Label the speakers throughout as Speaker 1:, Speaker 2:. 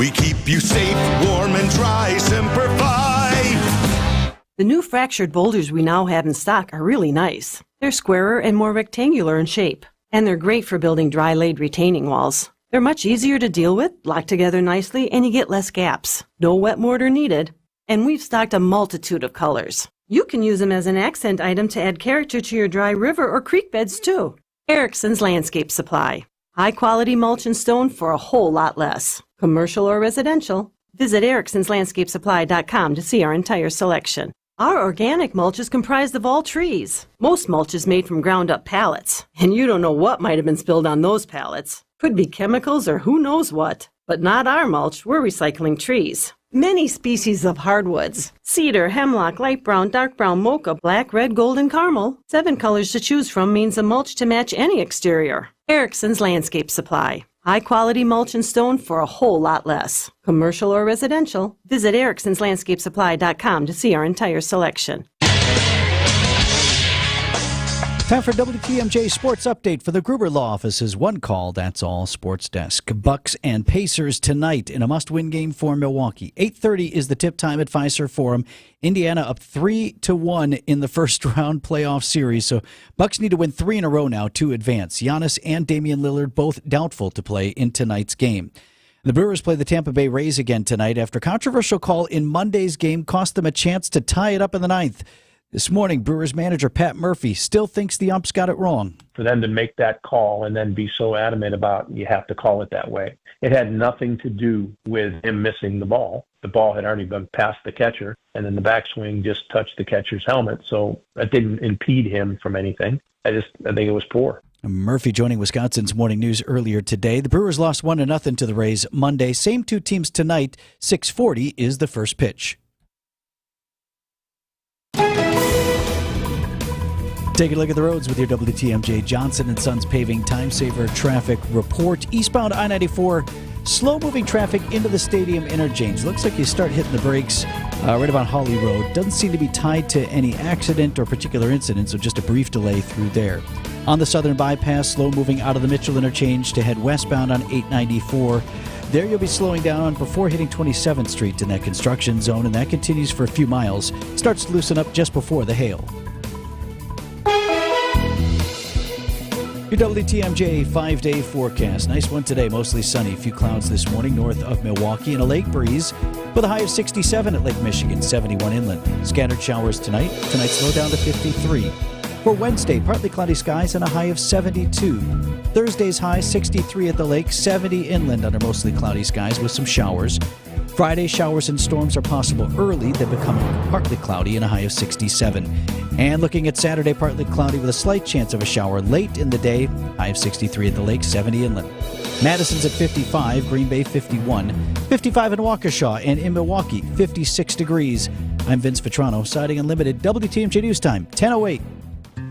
Speaker 1: We keep you safe, warm, and dry. Semper Fi.
Speaker 2: The new fractured boulders we now have in stock are really nice. They're squarer and more rectangular in shape, and they're great for building dry-laid retaining walls. They're much easier to deal with, lock together nicely, and you get less gaps. No wet mortar needed. And we've stocked a multitude of colors. You can use them as an accent item to add character to your dry river or creek beds, too. Erickson's Landscape Supply. High-quality mulch and stone for a whole lot less. Commercial or residential. Visit ericksonslandscapesupply.com to see our entire selection. Our organic mulch is comprised of all trees. Most mulch is made from ground-up pallets, and you don't know what might have been spilled on those pallets. Could be chemicals or who knows what. But not our mulch, we're recycling trees. Many species of hardwoods. Cedar, hemlock, light brown, dark brown, mocha, black, red, gold, and caramel. 7 colors to choose from means a mulch to match any exterior. Erickson's Landscape Supply. High-quality mulch and stone for a whole lot less. Commercial or residential. Visit ericksonslandscapesupply.com to see our entire selection.
Speaker 3: Time for WTMJ Sports Update for the Gruber Law Office's One Call, That's All Sports Desk. Bucks and Pacers tonight in a must-win game for Milwaukee. 8:30 is the tip time at Fiserv Forum. Indiana up 3-1 in the first round playoff series, so Bucks need to win 3 in a row now to advance. Giannis and Damian Lillard both doubtful to play in tonight's game. The Brewers play the Tampa Bay Rays again tonight after a controversial call in Monday's game cost them a chance to tie it up in the ninth. This morning, Brewers manager Pat Murphy still thinks the umps got it wrong.
Speaker 4: For them to make that call and then be so adamant about you have to call it that way. It had nothing to do with him missing the ball. The ball had already been past the catcher, and then the backswing just touched the catcher's helmet, so that didn't impede him from anything. I think it was poor.
Speaker 3: Murphy joining Wisconsin's Morning News earlier today. The Brewers lost 1-0 to the Rays Monday. Same two teams tonight. 6:40 is the first pitch. Take a look at the roads with your WTMJ Johnson & Sons Paving Time Saver Traffic Report. Eastbound I-94, slow-moving traffic into the stadium interchange. Looks like you start hitting the brakes right about Holly Road. Doesn't seem to be tied to any accident or particular incident, so just a brief delay through there. On the southern bypass, slow-moving out of the Mitchell interchange to head westbound on 894. There you'll be slowing down before hitting 27th Street in that construction zone, and that continues for a few miles. Starts to loosen up just before the hail. Your WTMJ 5-day forecast. Nice one today, mostly sunny. A few clouds this morning north of Milwaukee and a lake breeze with a high of 67 at Lake Michigan, 71 inland. Scattered showers tonight. Tonight slow down to 53. For Wednesday, partly cloudy skies and a high of 72. Thursday's high 63 at the lake, 70 inland under mostly cloudy skies with some showers. Friday, showers and storms are possible early, then becoming partly cloudy and a high of 67. And looking at Saturday, partly cloudy with a slight chance of a shower late in the day, high of 63 at the lake, 70 inland. Madison's at 55, Green Bay 51, 55 in Waukesha, and in Milwaukee, 56 degrees. I'm Vince Vitrano, Siding Unlimited, WTMJ News Time, 10:08.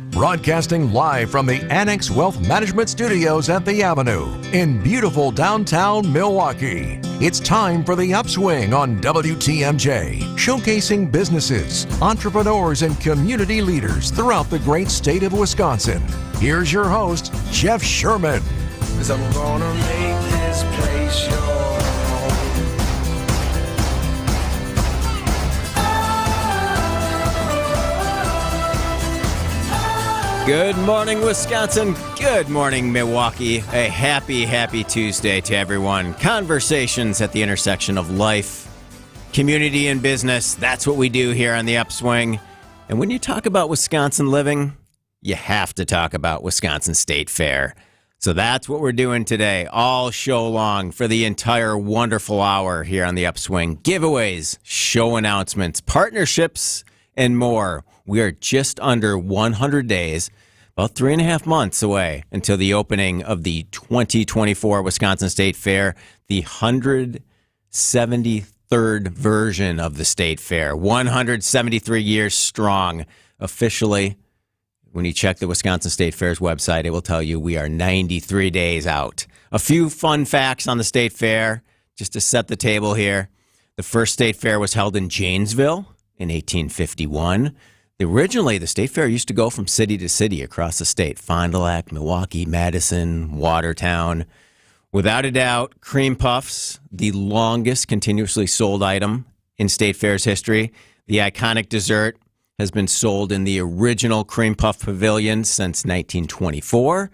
Speaker 5: Broadcasting live from the Annex Wealth Management Studios at the Avenue in beautiful downtown Milwaukee. It's time for the Upswing on WTMJ, showcasing businesses, entrepreneurs, and community leaders throughout the great state of Wisconsin. Here's your host, Jeff Sherman.
Speaker 1: 'Cause I'm gonna make this place your home.
Speaker 6: Good morning, Wisconsin. Good morning, Milwaukee. A happy, happy Tuesday to everyone. Conversations at the intersection of life, community, and business. That's what we do here on the Upswing. And when you talk about Wisconsin living, you have to talk about Wisconsin State Fair. So that's what we're doing today, all show long for the entire wonderful hour here on the Upswing. Giveaways, show announcements, partnerships, and more. We are just under 100 days, about 3.5 months away until the opening of the 2024 Wisconsin State Fair, the 173rd version of the State Fair, 173 years strong officially. When you check the Wisconsin State Fair's website, it will tell you we are 93 days out. A few fun facts on the State Fair, just to set the table here. The first State Fair was held in Janesville in 1851. Originally, the State Fair used to go from city to city across the state. Fond du Lac, Milwaukee, Madison, Watertown. Without a doubt, cream puffs, the longest continuously sold item in State Fair's history. The iconic dessert has been sold in the original cream puff pavilion since 1924.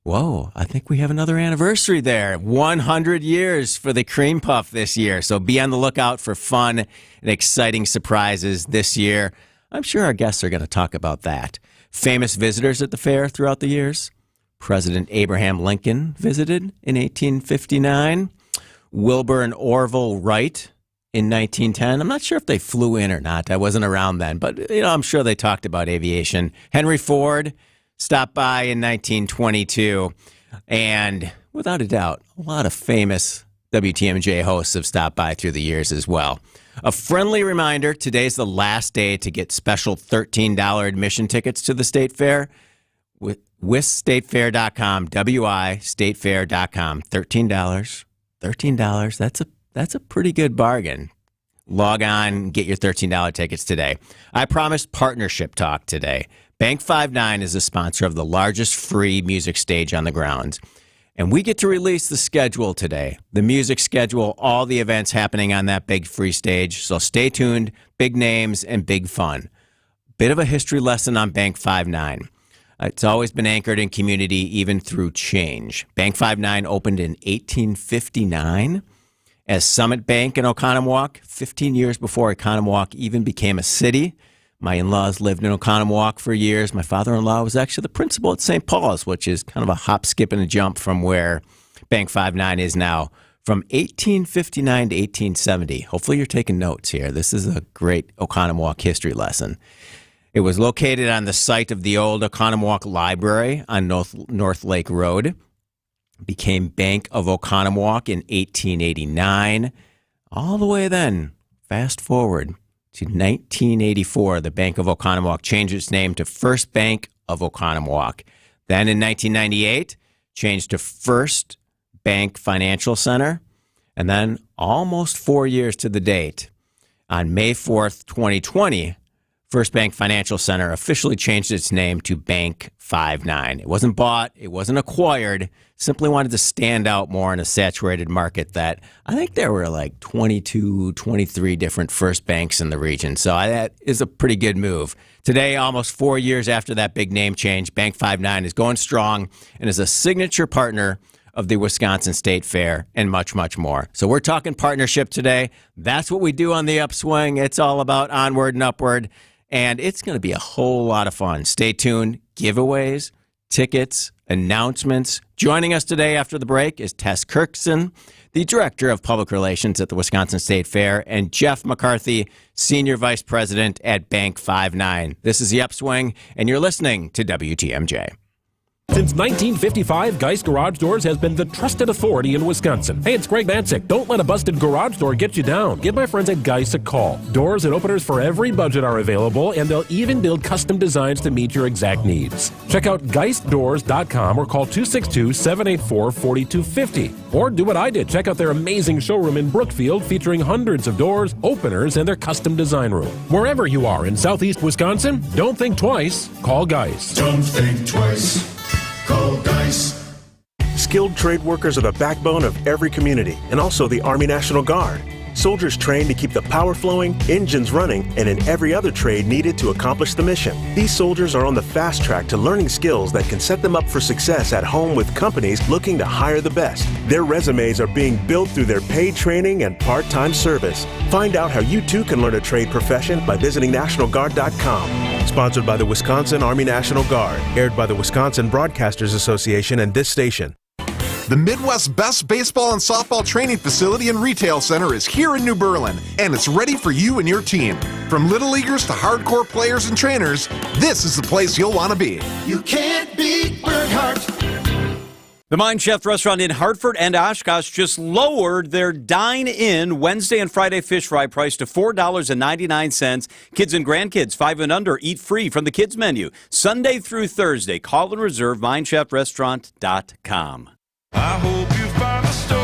Speaker 6: Whoa, I think we have another anniversary there. 100 years for the cream puff this year. So be on the lookout for fun and exciting surprises this year. I'm sure our guests are going to talk about that. Famous visitors at the fair throughout the years. President Abraham Lincoln visited in 1859. Wilbur and Orville Wright in 1910. I'm not sure if they flew in or not. I wasn't around then, but I'm sure they talked about aviation. Henry Ford stopped by in 1922. And without a doubt, a lot of famous WTMJ hosts have stopped by through the years as well. A friendly reminder, today's the last day to get special $13 admission tickets to the State Fair. With stateffair.com, stateffair.com, $13. That's a pretty good bargain. Log on, get your $13 tickets today. I promised partnership talk today. Bank 59 is a sponsor of the largest free music stage on the grounds. And we get to release the schedule today, the music schedule, all the events happening on that big free stage. So stay tuned, big names and big fun. Bit of a history lesson on Bank 59. It's always been anchored in community, even through change. Bank 59 opened in 1859 as Summit Bank in Oconomowoc, 15 years before Oconomowoc even became a city. My in-laws lived in Oconomowoc for years. My father-in-law was actually the principal at St. Paul's, which is kind of a hop, skip, and a jump from where Bank 59 is now, from 1859 to 1870. Hopefully you're taking notes here. This is a great Oconomowoc history lesson. It was located on the site of the old Oconomowoc Library on North Lake Road. Became Bank of Oconomowoc in 1889. All the way then, fast forward to 1984, the Bank of Oconomowoc changed its name to First Bank of Oconomowoc. Then in 1998, changed to First Bank Financial Center. And then almost 4 years to the date, on May 4th, 2020, First Bank Financial Center officially changed its name to Bank 59. It wasn't bought. It wasn't acquired. Simply wanted to stand out more in a saturated market that I think there were like 22, 23 different First Banks in the region. So that is a pretty good move. Today, almost 4 years after that big name change, Bank 59 is going strong and is a signature partner of the Wisconsin State Fair and much, much more. So we're talking partnership today. That's what we do on the Upswing. It's all about onward and upward. And it's going to be a whole lot of fun. Stay tuned. Giveaways, tickets, announcements. Joining us today after the break is Tess Kirkson, the Director of Public Relations at the Wisconsin State Fair, and Jeff McCarthy, Senior Vice President at Bank 59. This is the Upswing, and you're listening to WTMJ.
Speaker 7: Since 1955, Geist Garage Doors has been the trusted authority in Wisconsin. Hey, it's Greg Matzik. Don't let a busted garage door get you down. Give my friends at Geist a call. Doors and openers for every budget are available, and they'll even build custom designs to meet your exact needs. Check out geistdoors.com or call 262-784-4250. Or do what I did. Check out their amazing showroom in Brookfield featuring hundreds of doors, openers, and their custom design room. Wherever you are in southeast Wisconsin, don't think twice. Call Geist.
Speaker 1: Don't think twice. Call Geist.
Speaker 8: Skilled trade workers are the backbone of every community, and also the Army National Guard. Soldiers trained to keep the power flowing, engines running, and in every other trade needed to accomplish the mission. These soldiers are on the fast track to learning skills that can set them up for success at home with companies looking to hire the best. Their resumes are being built through their paid training and part-time service. Find out how you too can learn a trade profession by visiting NationalGuard.com. Sponsored by the Wisconsin Army National Guard. Aired by the Wisconsin Broadcasters Association and this station.
Speaker 9: The Midwest's best baseball and softball training facility and retail center is here in New Berlin, and it's ready for you and your team. From little leaguers to hardcore players and trainers, this is the place you'll want to be.
Speaker 1: You can't beat Burghardt.
Speaker 10: The Mind Chef restaurant in Hartford and Oshkosh just lowered their dine-in Wednesday and Friday fish fry price to $4.99. Kids and grandkids 5 and under eat free from the kids menu. Sunday through Thursday. Call and reserve mindchefrestaurant.com.
Speaker 11: I hope you find the storm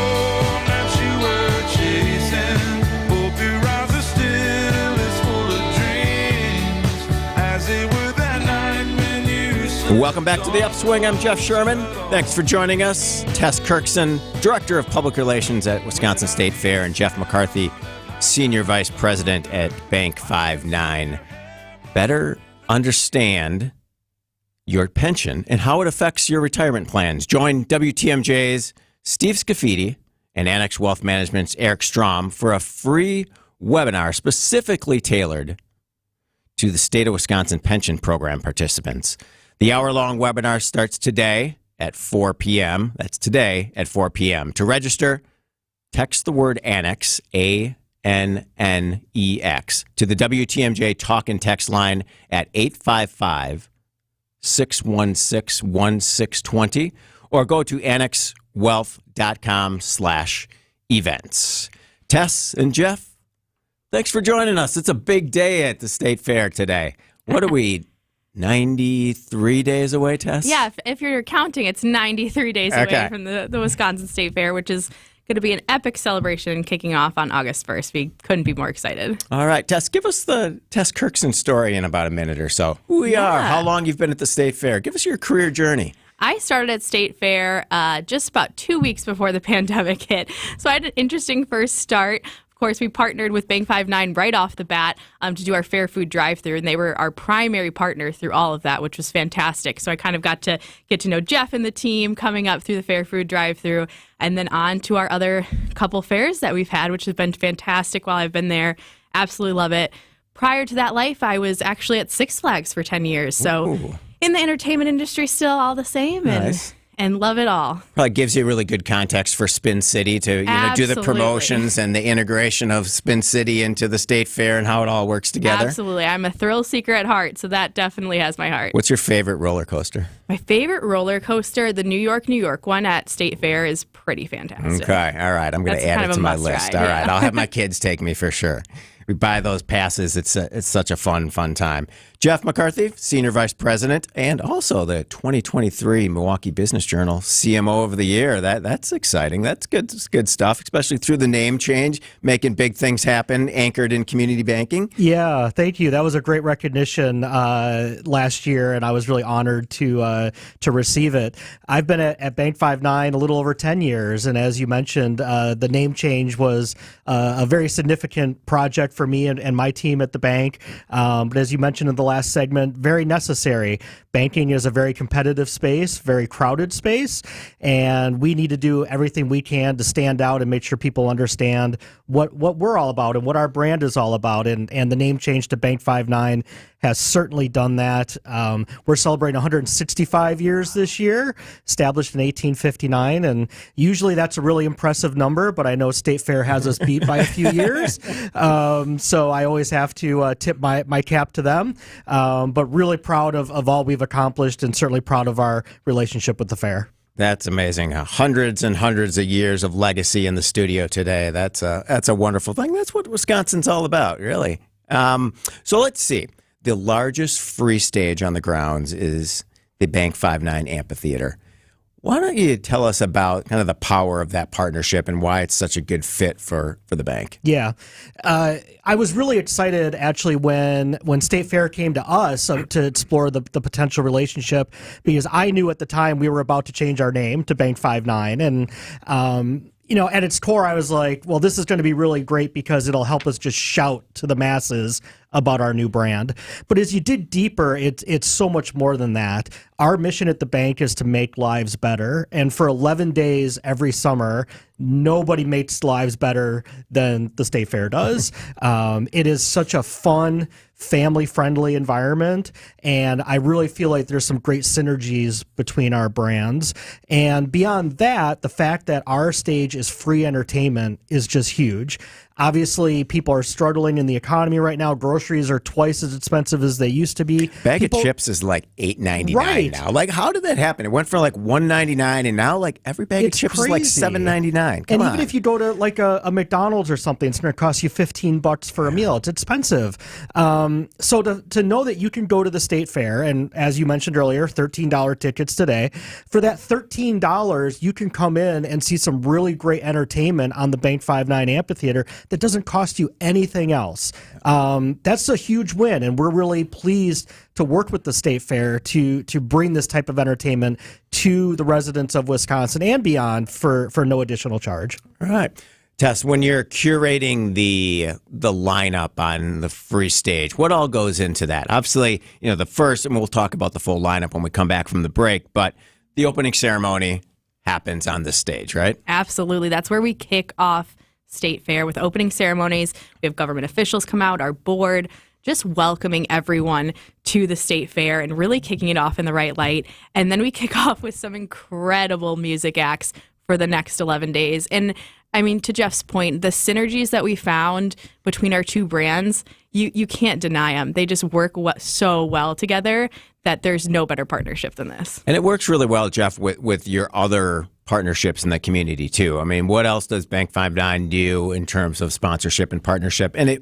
Speaker 11: that you were chasing. Hope your eyes are still as full of dreams as they were that night when you
Speaker 6: Welcome back to the Upswing. I'm Jeff Sherman. Thanks for joining us. Tess Kirkson, Director of Public Relations at Wisconsin State Fair, and Jeff McCarthy, Senior Vice President at Bank 5-9. Better understand your pension and how it affects your retirement plans. Join WTMJ's Steve Scafidi and Annex Wealth Management's Eric Strom for a free webinar specifically tailored to the state of Wisconsin pension program participants. The hour-long webinar starts today at 4 p.m. That's today at 4 p.m. To register, text the word Annex, ANNEX, to the WTMJ talk and text line at 855-616-1620, or go to annexwealth.com/events. Tess and Jeff, thanks for joining us. It's a big day at the State Fair today. What are we, 93 days away, Tess?
Speaker 12: Yeah, if you're counting, it's 93 days away from the Wisconsin State Fair, which is going to be an epic celebration kicking off on August 1st. We couldn't be more excited.
Speaker 6: All right, Tess, give us the Tess Kirkson story in about a minute or so. Who we are, how long you've been at the State Fair. Give us your career journey.
Speaker 12: I started at State Fair just about 2 weeks before the pandemic hit. So I had an interesting first start. Of course, we partnered with Bank 5-9 right off the bat to do our fair food drive-thru, and they were our primary partner through all of that, which was fantastic. So I kind of got to get to know Jeff and the team coming up through the fair food drive-thru, and then on to our other couple fairs that we've had, which has been fantastic while I've been there. Absolutely love it. Prior to that life, I was actually at Six Flags for 10 years. So in the entertainment industry, still all the same.
Speaker 6: Nice.
Speaker 12: And love it all.
Speaker 6: Probably gives you really good context for Spin City to do the promotions and the integration of Spin City into the State Fair and how it all works together.
Speaker 12: Absolutely. I'm a thrill seeker at heart, so that definitely has my heart.
Speaker 6: What's your favorite roller coaster?
Speaker 12: My favorite roller coaster, the New York one at State Fair, is pretty fantastic.
Speaker 6: Okay. All right. I'm going to add it to my list.
Speaker 12: Ride,
Speaker 6: all right. I'll have my kids take me for sure. We buy those passes. It's such a fun time. Jeff McCarthy, Senior Vice President, and also the 2023 Milwaukee Business Journal CMO of the Year. That's exciting. That's good stuff, especially through the name change, making big things happen, anchored in community banking.
Speaker 13: Yeah, thank you. That was a great recognition last year, and I was really honored to receive it. I've been at Bank 5-9 a little over 10 years, and as you mentioned, the name change was a very significant project for me and my team at the bank. But as you mentioned in the last segment, very necessary. Banking is a very competitive space, very crowded space, and we need to do everything we can to stand out and make sure people understand what we're all about and what our brand is all about. And the name change to Bank 5-9 has certainly done that. We're celebrating 165 years this year, established in 1859, and usually that's a really impressive number, but I know State Fair has us beat by a few years. So I always have to tip my cap to them, but really proud of all we've accomplished and certainly proud of our relationship with the fair.
Speaker 6: That's amazing. Hundreds and hundreds of years of legacy in the studio today. That's a wonderful thing. That's what Wisconsin's all about, really. So let's see. The largest free stage on the grounds is the Bank 5-9 Amphitheater. Why don't you tell us about kind of the power of that partnership and why it's such a good fit for the bank?
Speaker 13: Yeah. I was really excited, actually, when State Fair came to us to explore the potential relationship, because I knew at the time we were about to change our name to Bank 5-9. And, at its core, I was like, well, this is going to be really great because it'll help us just shout to the masses about our new brand. But as you dig deeper, it's so much more than that. Our mission at the bank is to make lives better. And for 11 days every summer, nobody makes lives better than the State Fair does. It is such a fun, family-friendly environment, and I really feel like there's some great synergies between our brands. And beyond that, the fact that our stage is free entertainment is just huge. Obviously, people are struggling in the economy right now. Groceries are twice as expensive as they used to be.
Speaker 6: Bag of chips is like $8.99 now. Like, how did that happen? It went from like $1.99, and now like every bag of chips is like $7.99.
Speaker 13: And even if you go to like a McDonald's or something, it's going to cost you $15 for a meal. It's expensive. So to know that you can go to the State Fair, and as you mentioned earlier, $13 tickets today. For that $13, you can come in and see some really great entertainment on the Bank 5-9 Amphitheater that doesn't cost you anything else. That's a huge win, and we're really pleased to work with the State Fair to bring this type of entertainment to the residents of Wisconsin and beyond for no additional charge.
Speaker 6: All right. Tess, when you're curating the lineup on the free stage, what all goes into that? Obviously, the first, and we'll talk about the full lineup when we come back from the break, but the opening ceremony happens on this stage, right?
Speaker 12: Absolutely. That's where we kick off State Fair with opening ceremonies. We have government officials come out, our board, just welcoming everyone to the State Fair and really kicking it off in the right light. And then we kick off with some incredible music acts for the next 11 days. And I mean, to Jeff's point, the synergies that we found between our two brands, you can't deny them. They just work so well together that there's no better partnership than this.
Speaker 6: And it works really well, Jeff, with your other partnerships in the community, too. I mean, what else does Bank 59 do in terms of sponsorship and partnership? And it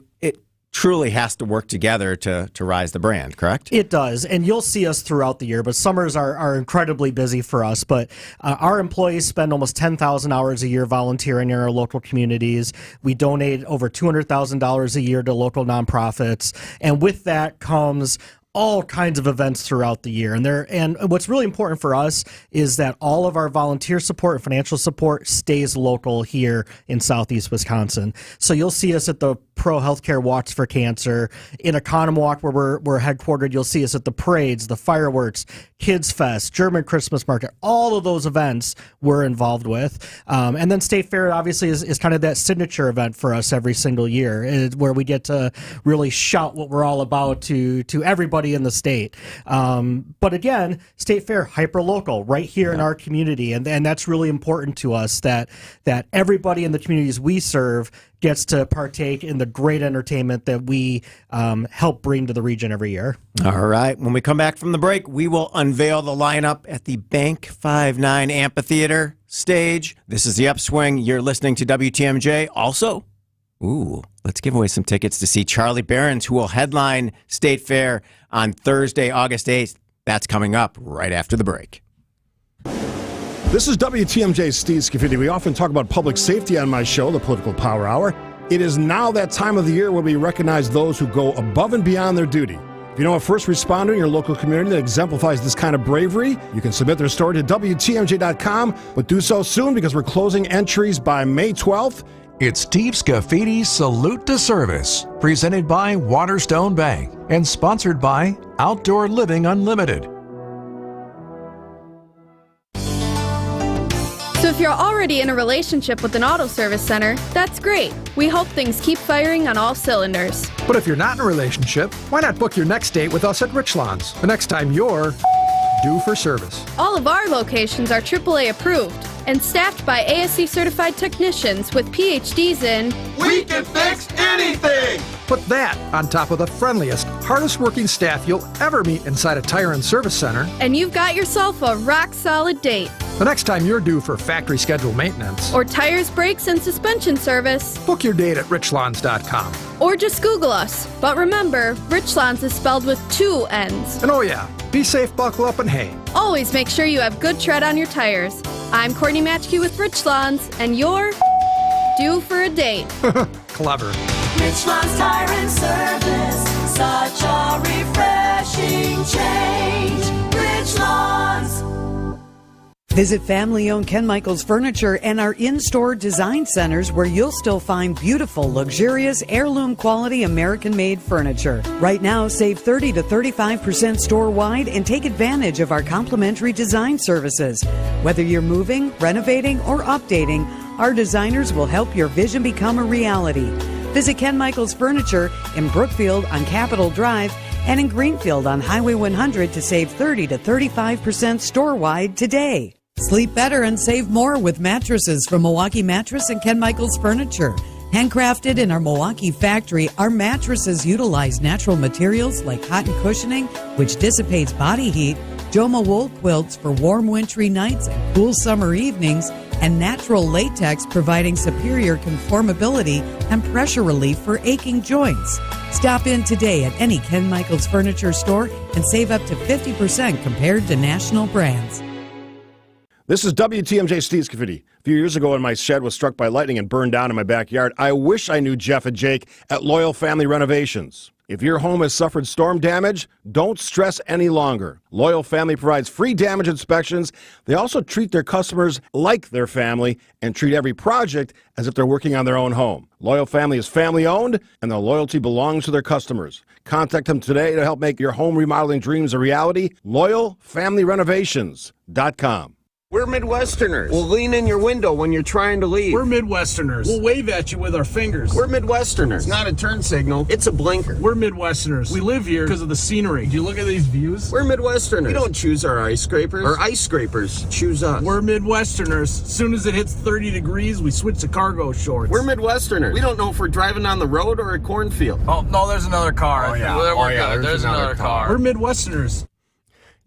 Speaker 6: truly has to work together to rise the brand, correct?
Speaker 13: It does, and you'll see us throughout the year, but summers are incredibly busy for us. But our employees spend almost 10,000 hours a year volunteering in our local communities. We donate over $200,000 a year to local nonprofits, and with that comes all kinds of events throughout the year. And what's really important for us is that all of our volunteer support and financial support stays local here in Southeast Wisconsin. So you'll see us at the Pro Healthcare Walks for Cancer. In Economwalk, where we're headquartered, you'll see us at the parades, the fireworks, Kids Fest, German Christmas Market. All of those events we're involved with. And then State Fair obviously is kind of that signature event for us every single year, where we get to really shout what we're all about to everybody in the state. But again, State Fair, hyper-local, right here in our community. And that's really important to us, that everybody in the communities we serve gets to partake in the great entertainment that we help bring to the region every year.
Speaker 6: All right. When we come back from the break, we will unveil the lineup at the Bank 59 Amphitheater stage. This is the Upswing. You're listening to WTMJ. Also, let's give away some tickets to see Charlie Behrens, who will headline State Fair on Thursday, August 8th. That's coming up right after the break.
Speaker 14: This is WTMJ's Steve Scafidi. We often talk about public safety on my show, the Political Power Hour. It is now that time of the year where we recognize those who go above and beyond their duty. If you know a first responder in your local community that exemplifies this kind of bravery, you can submit their story to WTMJ.com, but do so soon because we're closing entries by May 12th.
Speaker 5: It's Steve Scaffidi's Salute to Service, presented by Waterstone Bank and sponsored by Outdoor Living Unlimited.
Speaker 15: So if you're already in a relationship with an auto service center, that's great. We hope things keep firing on all cylinders.
Speaker 16: But if you're not in a relationship, why not book your next date with us at Richlands the next time you're due for service?
Speaker 15: All of our locations are AAA approved and staffed by ASC certified technicians with PhDs in
Speaker 17: We can fix anything!
Speaker 16: Put that on top of the friendliest, hardest working staff you'll ever meet inside a tire and service center,
Speaker 15: and you've got yourself a rock solid date.
Speaker 16: The next time you're due for factory scheduled maintenance
Speaker 15: or tires, brakes, and suspension service,
Speaker 16: book your date at richlands.com.
Speaker 15: Or just Google us. But remember, Richlands is spelled with 2 N's.
Speaker 16: And oh yeah, be safe, buckle up, and hey,
Speaker 15: always make sure you have good tread on your tires. I'm Courtney Matchkey with Richlands, and you're due for a date.
Speaker 16: Clever.
Speaker 18: Richlands Tire and Service, such a refreshing change. Richlands.
Speaker 19: Visit family-owned Ken Michaels Furniture and our in-store design centers where you'll still find beautiful, luxurious, heirloom quality American-made furniture. Right now, save 30 to 35% store-wide and take advantage of our complimentary design services. Whether you're moving, renovating, or updating, our designers will help your vision become a reality. Visit Ken Michaels Furniture in Brookfield on Capitol Drive and in Greenfield on Highway 100 to save 30 to 35% store-wide today. Sleep better and save more with mattresses from Milwaukee Mattress and Ken Michaels Furniture. Handcrafted in our Milwaukee factory, our mattresses utilize natural materials like cotton cushioning, which dissipates body heat, Joma wool quilts for warm wintry nights and cool summer evenings, and natural latex providing superior conformability and pressure relief for aching joints. Stop in today at any Ken Michaels Furniture store and save up to 50% compared to national brands.
Speaker 14: This is WTMJ Steve Scafidi. A few years ago when my shed was struck by lightning and burned down in my backyard, I wish I knew Jeff and Jake at Loyal Family Renovations. If your home has suffered storm damage, don't stress any longer. Loyal Family provides free damage inspections. They also treat their customers like their family and treat every project as if they're working on their own home. Loyal Family is family-owned, and their loyalty belongs to their customers. Contact them today to help make your home remodeling dreams a reality. LoyalFamilyRenovations.com.
Speaker 20: We're Midwesterners. We'll lean in your window when you're trying to leave.
Speaker 21: We're Midwesterners. We'll wave at you with our fingers.
Speaker 20: We're Midwesterners. It's not a turn signal, it's a blinker.
Speaker 21: We're Midwesterners. We live here because of the scenery. Do you look at these views?
Speaker 20: We're Midwesterners. We don't choose our ice scrapers. Our ice scrapers choose us.
Speaker 21: We're Midwesterners. As soon as it hits 30 degrees, we switch to cargo shorts.
Speaker 20: We're Midwesterners. We don't know if we're driving on the road or a cornfield.
Speaker 21: Oh, no, there's another car.
Speaker 20: Oh, yeah.
Speaker 21: There's another car. We're Midwesterners.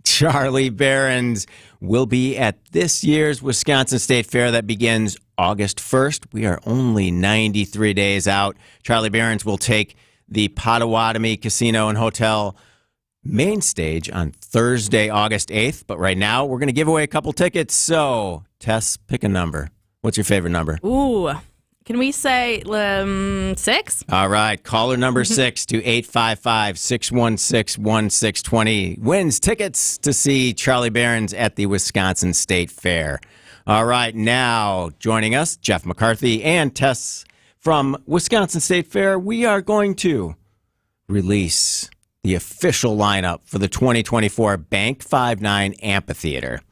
Speaker 6: Charlie Behrens will be at this year's Wisconsin State Fair that begins August 1st. We are only 93 days out. Charlie Behrens will take the Potawatomi Casino and Hotel main stage on Thursday, August 8th. But right now, we're going to give away a couple tickets. So, Tess, pick a number. What's your favorite number?
Speaker 12: Ooh. Can we say 6?
Speaker 6: All right. Caller number 6 to 855-616-1620 wins tickets to see Charlie Behrens at the Wisconsin State Fair. All right. Now, joining us, Jeff McCarthy and Tess from Wisconsin State Fair. We are going to release the official lineup for the 2024 Bank 5-9 Amphitheater.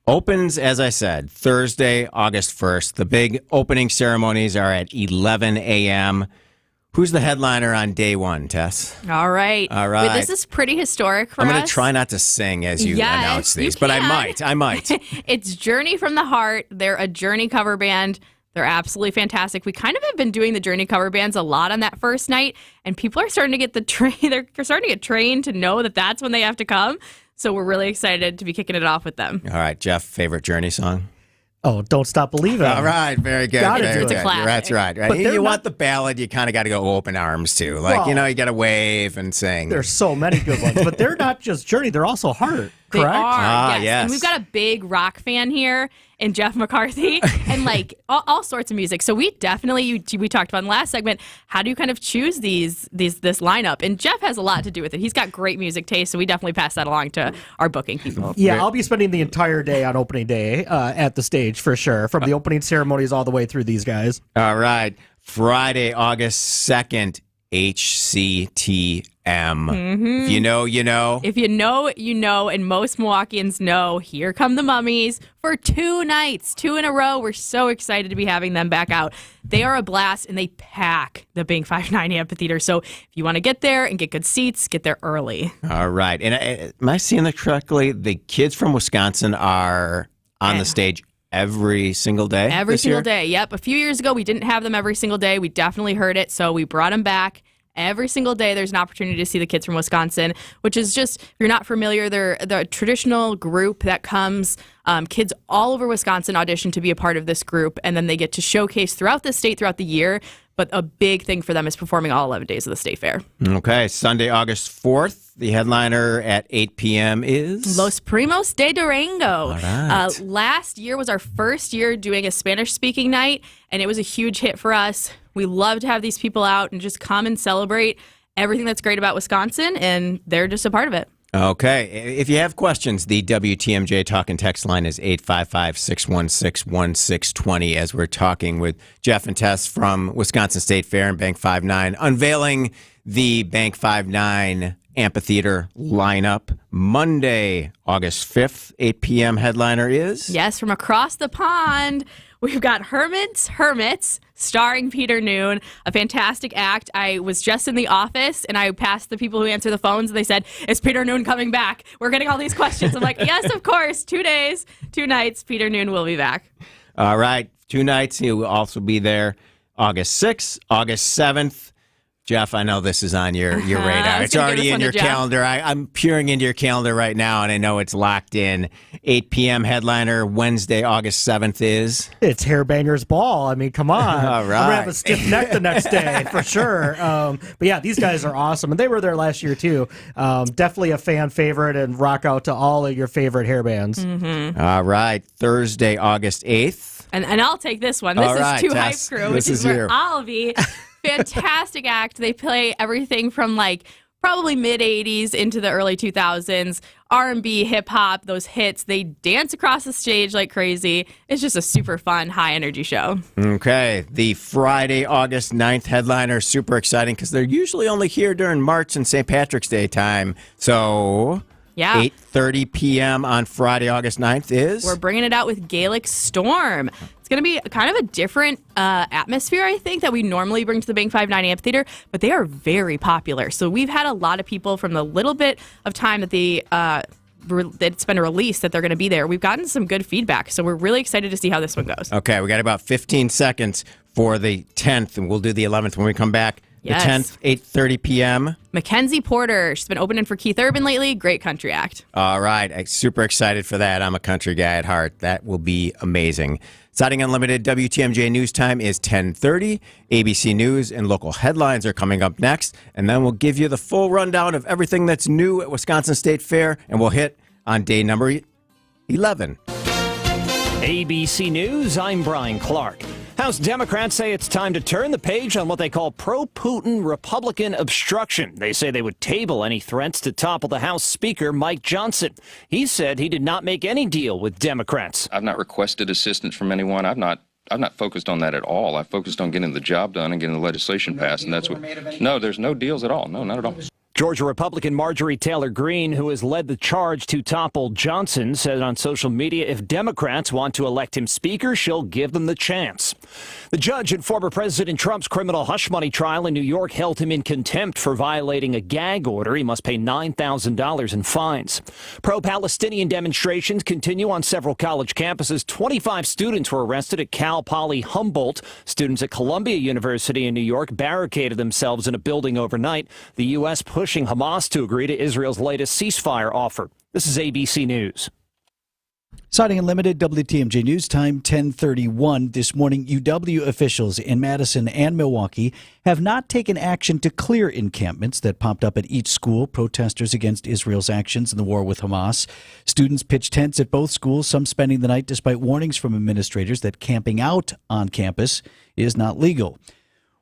Speaker 6: Opens, as I said, Thursday, August 1st. The big opening ceremonies are at 11 a.m. Who's the headliner on day one, Tess?
Speaker 12: All right.
Speaker 6: All right.
Speaker 12: This is pretty historic for
Speaker 6: I'm
Speaker 12: us.
Speaker 6: going to try not to sing as you
Speaker 12: Yes,
Speaker 6: announce these,
Speaker 12: you
Speaker 6: but I
Speaker 12: can.
Speaker 6: might.
Speaker 12: It's Journey from the Heart. They're a Journey cover band. They're absolutely fantastic. We kind of have been doing the Journey cover bands a lot on that first night, and people are starting to get they're starting to get trained to know that that's when they have to come. So we're really excited to be kicking it off with them.
Speaker 6: All right, Jeff, favorite Journey song?
Speaker 13: Oh, Don't Stop Believing.
Speaker 6: All right, very good.
Speaker 12: It's a classic.
Speaker 6: That's right.
Speaker 13: But
Speaker 6: You
Speaker 13: they're
Speaker 6: want the ballad, you kind of got to go open arms too. Like,
Speaker 13: Well,
Speaker 6: you got to wave and sing.
Speaker 13: There's so many good ones, but they're not just Journey, they're also Heart,
Speaker 12: They
Speaker 13: correct?
Speaker 12: are,
Speaker 6: yes.
Speaker 12: And we've got a big rock fan here in Jeff McCarthy and like all sorts of music. So we definitely, we talked about in the last segment, how do you kind of choose this lineup? And Jeff has a lot to do with it. He's got great music taste, so we definitely pass that along to our booking people.
Speaker 13: Yeah, I'll be spending the entire day on opening day at the stage for sure, from the opening ceremonies all the way through these guys.
Speaker 6: All right. Friday, August 2nd, HCTM.
Speaker 12: Mhm.
Speaker 6: If you know, you know.
Speaker 12: If you know, you know, and most Milwaukeeans know, here come the Mummies for 2 nights, 2 in a row. We're so excited to be having them back out. They are a blast, and they pack the Bank 5-9 Amphitheater. So if you want to get there and get good seats, get there early.
Speaker 6: All right. And am I seeing that correctly? The kids from Wisconsin are on the stage every single day?
Speaker 12: Every single
Speaker 6: year?
Speaker 12: day. Yep. A few years ago, we didn't have them every single day. We definitely heard it, so we brought them back. Every single day, there's an opportunity to see the kids from Wisconsin, which is just, if you're not familiar, they're the traditional group that comes. Kids all over Wisconsin audition to be a part of this group, and then they get to showcase throughout the state throughout the year. But a big thing for them is performing all 11 days of the state fair.
Speaker 6: Okay. Sunday, August 4th. The headliner at 8 p.m. is
Speaker 12: Los Primos de Durango.
Speaker 6: All right.
Speaker 12: Last year was our first year doing a Spanish-speaking night, and it was a huge hit for us. We love to have these people out and just come and celebrate everything that's great about Wisconsin, and they're just a part of it.
Speaker 6: Okay. If you have questions, the WTMJ talk and text line is 855-616-1620 as we're talking with Jeff and Tess from Wisconsin State Fair and Bank 5-9, unveiling the Bank 5-9 Amphitheater lineup. Monday, August 5th, 8 p.m. headliner is?
Speaker 12: Yes, from across the pond, we've got Hermits, starring Peter Noon, a fantastic act. I was just in the office, and I passed the people who answer the phones, and they said, is Peter Noon coming back? We're getting all these questions. I'm like, yes, of course. 2 days, 2 nights, Peter Noon will be back.
Speaker 6: All right. 2 nights. He will also be there August 6th, August 7th. Jeff, I know this is on your radar. It's already in your calendar. I'm peering into your calendar right now, and I know it's locked in. 8 p.m. headliner Wednesday, August 7th is?
Speaker 13: It's Hairbangers Ball. I mean, come on.
Speaker 6: All right.
Speaker 13: I'm going to have a stiff neck the next day, for sure. But yeah, these guys are awesome. And they were there last year, too. Definitely a fan favorite, and rock out to all of your favorite hair bands.
Speaker 12: Mm-hmm.
Speaker 6: All right. Thursday, August 8th.
Speaker 12: And I'll take this one. This is Two Hype Crew, which is where I'll be. Fantastic act. They play everything from like probably mid 80s into the early 2000s, R&B, hip hop, those hits. They dance across the stage like crazy. It's just a super fun, high energy show.
Speaker 6: Okay. The Friday, August 9th headliner, super exciting because they're usually only here during March and St. Patrick's Day time. So
Speaker 12: yeah.
Speaker 6: 8:30 p.m. on Friday, August 9th is?
Speaker 12: We're bringing it out with Gaelic Storm. It's going to be kind of a different atmosphere, I think, that we normally bring to the Bank 5-9 Amphitheater, but they are very popular. So we've had a lot of people from the little bit of time that it's been released that they're going to be there. We've gotten some good feedback, so we're really excited to see how this one goes.
Speaker 6: Okay, we got about 15 seconds for the 10th, and we'll do the 11th when we come back.
Speaker 12: Yes.
Speaker 6: The 10th, 8:30 p.m.
Speaker 12: Mackenzie Porter. She's been opening for Keith Urban lately. Great country act.
Speaker 6: All right. I'm super excited for that. I'm a country guy at heart. That will be amazing. Siding Unlimited WTMJ News Time is 10:30. ABC News and local headlines are coming up next. And then we'll give you the full rundown of everything that's new at Wisconsin State Fair. And we'll hit on day number 11.
Speaker 2: ABC News, I'm Brian Clark. House Democrats say it's time to turn the page on what they call pro-Putin Republican obstruction. They say they would table any threats to topple the House Speaker, Mike Johnson. He said he did not make any deal with Democrats.
Speaker 22: I've not requested assistance from anyone. I've not focused on that at all. I've focused on getting the job done and getting the legislation passed, and that's what. No, there's no deals at all. No, not at all.
Speaker 2: Georgia Republican Marjorie Taylor Greene, who has led the charge to topple Johnson, said on social media if Democrats want to elect him Speaker, she'll give them the chance. The judge in former President Trump's criminal hush money trial in New York held him in contempt for violating a gag order. He must pay $9,000 in fines. Pro-Palestinian demonstrations continue on several college campuses. 25 students were arrested at Cal Poly Humboldt. Students at Columbia University in New York barricaded themselves in a building overnight. The U.S. pushing Hamas to agree to Israel's latest ceasefire offer. This is ABC News.
Speaker 3: Siding Unlimited, WTMJ News Time, 10:31 this morning. UW officials in Madison and Milwaukee have not taken action to clear encampments that popped up at each school, protesters against Israel's actions in the war with Hamas. Students pitched tents at both schools, some spending the night despite warnings from administrators that camping out on campus is not legal.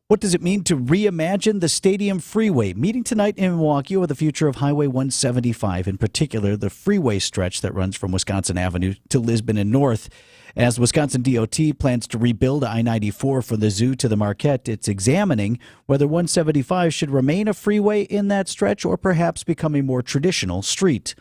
Speaker 3: What does it mean to reimagine the Stadium Freeway? Meeting tonight in Milwaukee over the future of Highway 175, in particular the freeway stretch that runs from Wisconsin Avenue to Lisbon and north. As the Wisconsin DOT plans to rebuild I-94 from the Zoo to the Marquette, it's examining whether 175 should remain a freeway in that stretch or perhaps become a more traditional street.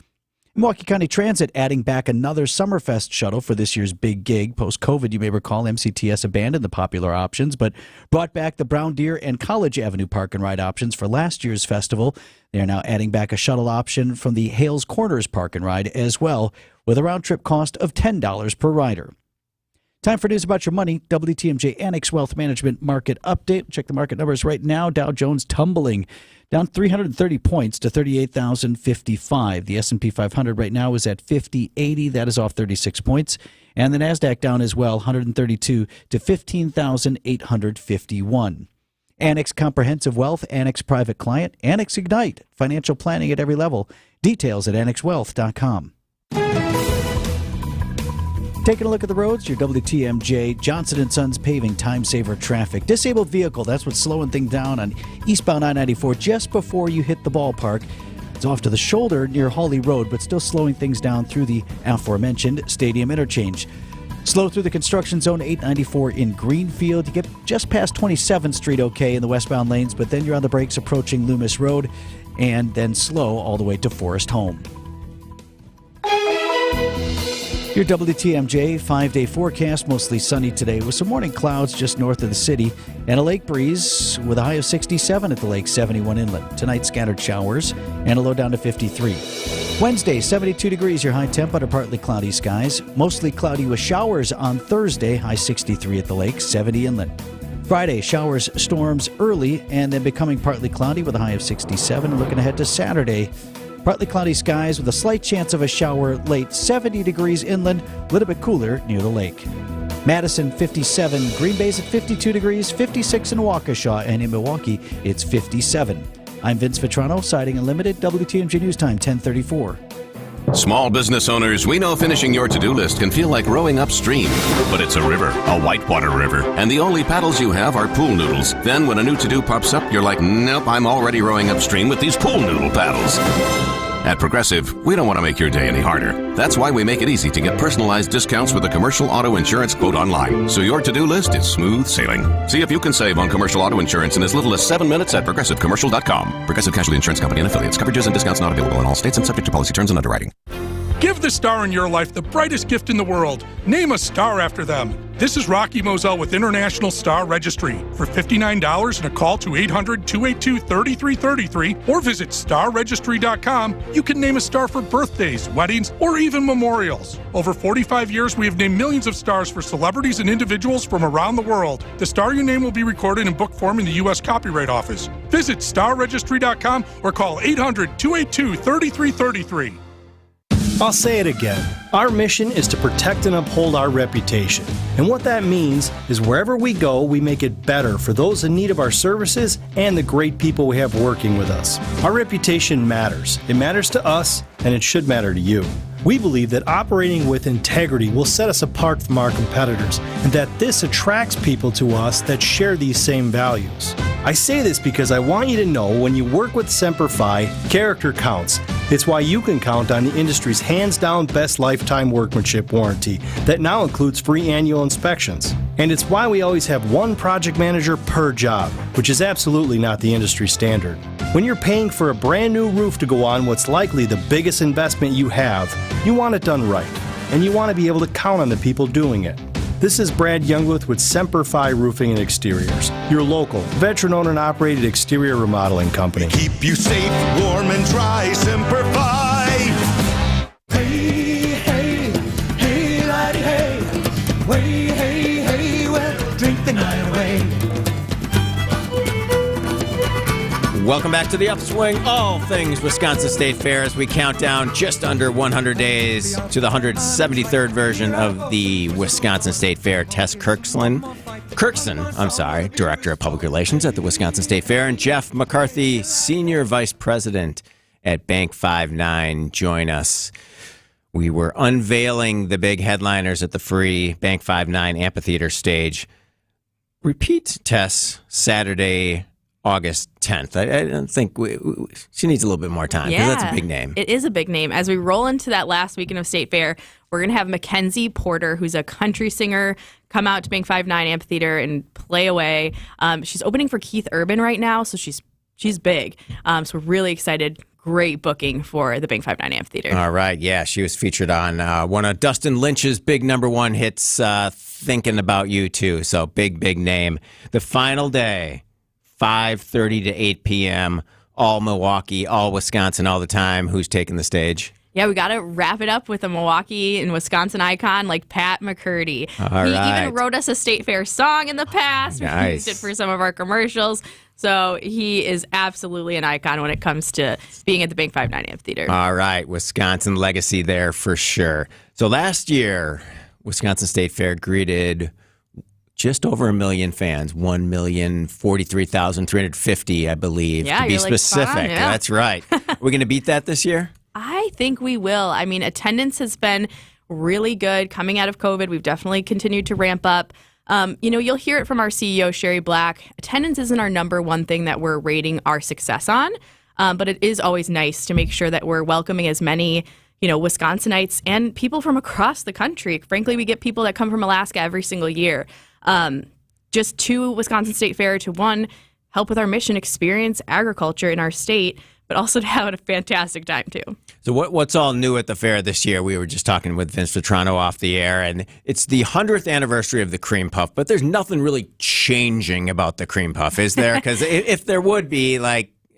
Speaker 3: Milwaukee County Transit adding back another Summerfest shuttle for this year's big gig. Post-COVID, you may recall, MCTS abandoned the popular options, but brought back the Brown Deer and College Avenue Park and Ride options for last year's festival. They are now adding back a shuttle option from the Hales Corners Park and Ride as well, with a round-trip cost of $10 per rider. Time for news about your money. WTMJ Annex Wealth Management Market Update. Check the market numbers right now. Dow Jones tumbling down 330 points to 38,055. The S&P 500 right now is at 5080. That is off 36 points. And the NASDAQ down as well, 132 to 15,851. Annex Comprehensive Wealth, Annex Private Client, Annex Ignite. Financial planning at every level. Details at annexwealth.com. Taking a look at the roads, your WTMJ Johnson & Sons Paving Time Saver Traffic. Disabled vehicle, that's what's slowing things down on eastbound I-94 just before you hit the ballpark. It's off to the shoulder near Hawley Road, but still slowing things down through the aforementioned Stadium Interchange. Slow through the construction zone 894 in Greenfield. You get just past 27th Street okay in the westbound lanes, but then you're on the brakes approaching Loomis Road, and then slow all the way to Forest Home. Your WTMJ 5-day forecast, mostly sunny today with some morning clouds just north of the city and a lake breeze with a high of 67 at the lake, 71 inland. Tonight, scattered showers and a low down to 53. Wednesday, 72 degrees, your high temp under partly cloudy skies. Mostly cloudy with showers on Thursday, high 63 at the lake, 70 inland. Friday, showers, storms early, and then becoming partly cloudy with a high of 67. Looking ahead to Saturday, partly cloudy skies with a slight chance of a shower late, 70 degrees inland, a little bit cooler near the lake. Madison, 57. Green Bay's at 52 degrees, 56 in Waukesha, and in Milwaukee, it's 57. I'm Vince Vitrano, Siding Unlimited, WTMJ News Time, 1034.
Speaker 4: Small business owners, we know finishing your to-do list can feel like rowing upstream. But it's a river, a whitewater river, and the only paddles you have are pool noodles. Then when a new to-do pops up, you're like, nope, I'm already rowing upstream with these pool noodle paddles. At Progressive, we don't want to make your day any harder. That's why we make it easy to get personalized discounts with a commercial auto insurance quote online, so your to-do list is smooth sailing. See if you can save on commercial auto insurance in as little as 7 minutes at progressivecommercial.com. Progressive Casualty Insurance Company and affiliates. Coverages and discounts not available in all states and subject to policy terms and underwriting.
Speaker 7: Give the star in your life the brightest gift in the world. Name a star after them. This is Rocky Moselle with International Star Registry. For $59 and a call to 800-282-3333 or visit starregistry.com, you can name a star for birthdays, weddings, or even memorials. Over 45 years, we have named millions of stars for celebrities and individuals from around the world. The star you name will be recorded in book form in the U.S. Copyright Office. Visit starregistry.com or call 800-282-3333.
Speaker 23: I'll say it again. Our mission is to protect and uphold our reputation. And what that means is wherever we go, we make it better for those in need of our services and the great people we have working with us. Our reputation matters. It matters to us, and it should matter to you. We believe that operating with integrity will set us apart from our competitors, and that this attracts people to us that share these same values. I say this because I want you to know when you work with Semper Fi, character counts. It's why you can count on the industry's hands-down best lifetime workmanship warranty that now includes free annual inspections. And it's why we always have one project manager per job, which is absolutely not the industry standard. When you're paying for a brand new roof to go on what's likely the biggest investment you have, you want it done right, and you want to be able to count on the people doing it. This is Brad Youngwith with Semper Fi Roofing and Exteriors, your local, veteran-owned and operated exterior remodeling company.
Speaker 1: Keep you safe, warm, and dry, Semper Fi.
Speaker 18: Hey, hey, hey, laddie, hey. Way, hey, hey, well, drink the night away.
Speaker 6: Welcome back to the Upswing, all things Wisconsin State Fair, as we count down just under 100 days to the 173rd version of the Wisconsin State Fair. Tess Kirkson, Director of Public Relations at the Wisconsin State Fair, and Jeff McCarthy, Senior Vice President at Bank 5-9, join us. We were unveiling the big headliners at the free Bank 5-9 amphitheater stage. Repeat, Tess, Saturday, August 10th. I don't think she needs a little bit more time because that's a big name.
Speaker 12: It is a big name. As we roll into that last weekend of State Fair, we're going to have Mackenzie Porter, who's a country singer, come out to Bank 5-9 Amphitheater and play away. She's opening for Keith Urban right now, so she's big. So we're really excited. Great booking for the Bank 5-9 Amphitheater.
Speaker 6: All right, yeah, she was featured on one of Dustin Lynch's big #1 hits, Thinking About You Too. So big name. The final day, 5:30 to 8 p.m., all Milwaukee, all Wisconsin, all the time. Who's taking the stage?
Speaker 12: Yeah, we got to wrap it up with a Milwaukee and Wisconsin icon like Pat McCurdy. He even wrote us a State Fair song in the past.
Speaker 6: Nice.
Speaker 12: We used it for some of our commercials. So he is absolutely an icon when it comes to being at the Bank 5-9 Amphitheater.
Speaker 6: All right, Wisconsin legacy there for sure. So last year, Wisconsin State Fair greeted just over 1 million fans, 1,043,350, I believe, to be specific.
Speaker 12: Yeah.
Speaker 6: That's right. We're going to beat that this year?
Speaker 12: I think we will. I mean, attendance has been really good coming out of COVID. We've definitely continued to ramp up. You'll hear it from our CEO, Sherry Black. Attendance isn't our #1 thing that we're rating our success on, but it is always nice to make sure that we're welcoming as many Wisconsinites and people from across the country. Frankly, we get people that come from Alaska every single year. Just to Wisconsin State Fair to, one, help with our mission, experience agriculture in our state, but also to have a fantastic time too.
Speaker 6: So what's all new at the fair this year? We were just talking with Vince Vitrano off the air, and it's the 100th anniversary of the Cream Puff, but there's nothing really changing about the Cream Puff, is there? Because if there would be,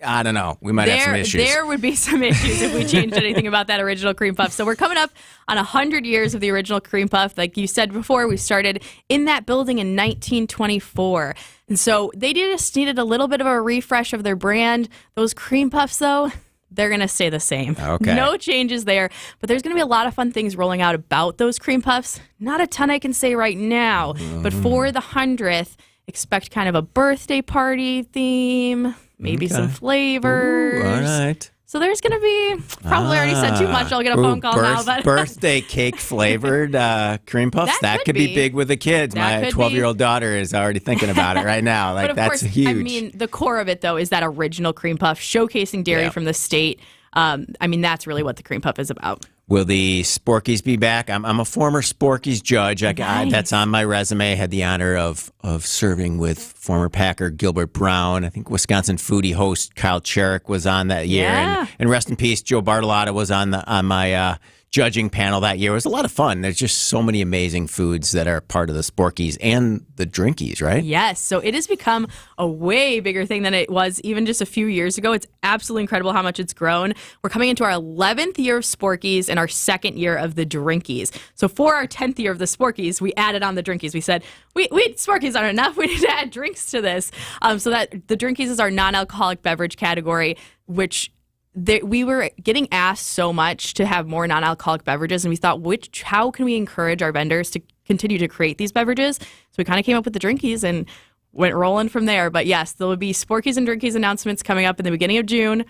Speaker 6: I don't know. We might have some issues.
Speaker 12: There would be some issues if we changed anything about that original cream puff. So we're coming up on 100 years of the original cream puff. Like you said before, we started in that building in 1924. And so they just needed a little bit of a refresh of their brand. Those cream puffs, though, they're going to stay the same.
Speaker 6: Okay.
Speaker 12: No changes there. But there's going to be a lot of fun things rolling out about those cream puffs. Not a ton I can say right now. But for the 100th, expect kind of a birthday party theme, maybe some flavors.
Speaker 6: Ooh, all right.
Speaker 12: So there's going to be, probably already said too much. I'll get a phone call now. But
Speaker 6: birthday cake flavored cream puffs. That could be big with the kids.
Speaker 12: That
Speaker 6: My
Speaker 12: could
Speaker 6: 12-year-old daughter is already thinking about it right now. Like,
Speaker 12: but of
Speaker 6: that's
Speaker 12: course,
Speaker 6: huge.
Speaker 12: I mean, the core of it, though, is that original cream puff showcasing dairy from the state. I mean, that's really what the cream puff is about.
Speaker 6: Will the Sporkies be back? I'm a former Sporkies judge. That's on my resume. I had the honor of serving with former Packer Gilbert Brown. I think Wisconsin foodie host Kyle Cherrick was on that year.
Speaker 12: Yeah.
Speaker 6: And rest in peace, Joe Bartolotta was on my judging panel that year. It was a lot of fun. There's just so many amazing foods that are part of the Sporkies and the Drinkies, right?
Speaker 12: Yes. So it has become a way bigger thing than it was even just a few years ago. It's absolutely incredible how much it's grown. We're coming into our 11th year of Sporkies and our 2nd year of the Drinkies. So for our 10th year of the Sporkies, we added on the Drinkies. We said, Sporkies aren't enough. We need to add drinks to this. So that the Drinkies is our non-alcoholic beverage category, which we were getting asked so much to have more non-alcoholic beverages, and we thought, how can we encourage our vendors to continue to create these beverages? So we kind of came up with the Drinkies and went rolling from there. But yes, there will be Sporkies and Drinkies announcements coming up in the beginning of June.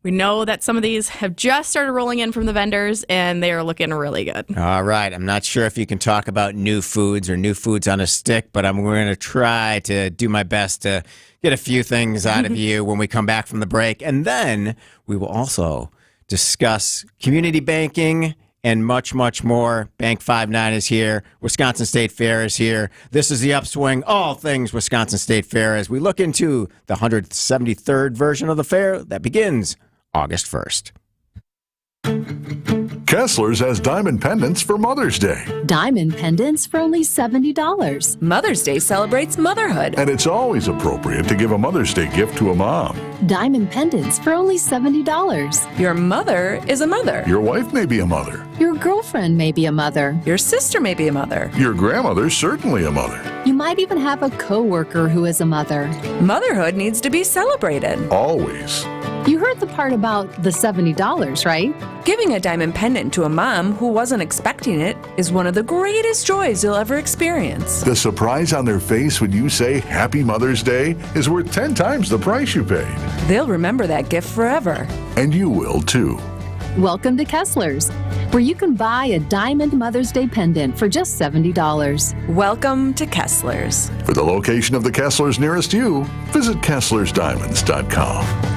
Speaker 12: We know that some of these have just started rolling in from the vendors, and they are looking really good.
Speaker 6: All right. I'm not sure if you can talk about new foods or new foods on a stick, but I'm going to try to do my best to get a few things out of you when we come back from the break. And then we will also discuss community banking and much, much more. Bank 5-9 is here. Wisconsin State Fair is here. This is the Upswing, all things Wisconsin State Fair, as we look into the 173rd version of the fair that begins August 1st.
Speaker 8: Kessler's has diamond pendants for Mother's Day.
Speaker 9: Diamond pendants for only $70.
Speaker 10: Mother's Day celebrates motherhood.
Speaker 8: And it's always appropriate to give a Mother's Day gift to a mom.
Speaker 9: Diamond pendants for only $70.
Speaker 10: Your mother is a mother.
Speaker 8: Your wife may be a mother.
Speaker 9: Your girlfriend may be a mother.
Speaker 10: Your sister may be a mother.
Speaker 8: Your grandmother's certainly a mother.
Speaker 9: You might even have a coworker who is a mother.
Speaker 10: Motherhood needs to be celebrated.
Speaker 8: Always.
Speaker 9: You heard the part about the $70, right?
Speaker 10: Giving a diamond pendant to a mom who wasn't expecting it is one of the greatest joys you'll ever experience.
Speaker 8: The surprise on their face when you say Happy Mother's Day is worth 10 times the price you paid.
Speaker 10: They'll remember that gift forever.
Speaker 8: And you will too.
Speaker 9: Welcome to Kessler's, where you can buy a diamond Mother's Day pendant for just $70.
Speaker 10: Welcome to Kessler's.
Speaker 8: For the location of the Kessler's nearest you, visit KesslersDiamonds.com.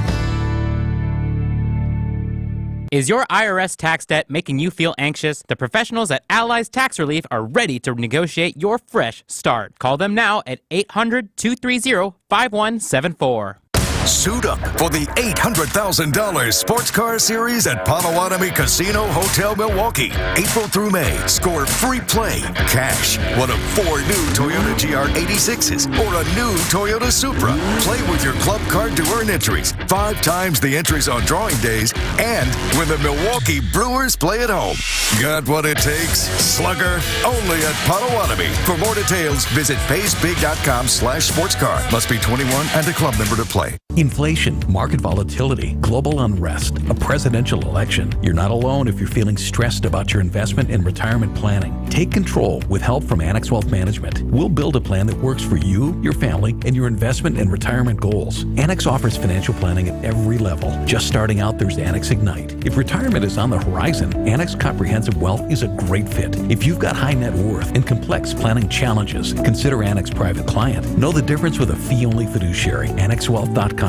Speaker 24: Is your IRS tax debt making you feel anxious? The professionals at Allies Tax Relief are ready to negotiate your fresh start. Call them now at 800-230-5174.
Speaker 25: Suit up for the $800,000 Sports Car Series at Potawatomi Casino Hotel Milwaukee. April through May, score free play, cash, one of 4 new Toyota GR86s, or a new Toyota Supra. Play with your club card to earn entries, 5 times the entries on drawing days, and when the Milwaukee Brewers play at home. Got what it takes? Slugger, only at Potawatomi. For more details, visit paysbig.com/sportscar. Must be 21 and a club member to play.
Speaker 26: Inflation, market volatility, global unrest, a presidential election. You're not alone if you're feeling stressed about your investment and retirement planning. Take control with help from Annex Wealth Management. We'll build a plan that works for you, your family, and your investment and retirement goals. Annex offers financial planning at every level. Just starting out, there's Annex Ignite. If retirement is on the horizon, Annex Comprehensive Wealth is a great fit. If you've got high net worth and complex planning challenges, consider Annex Private Client. Know the difference with a fee-only fiduciary. AnnexWealth.com.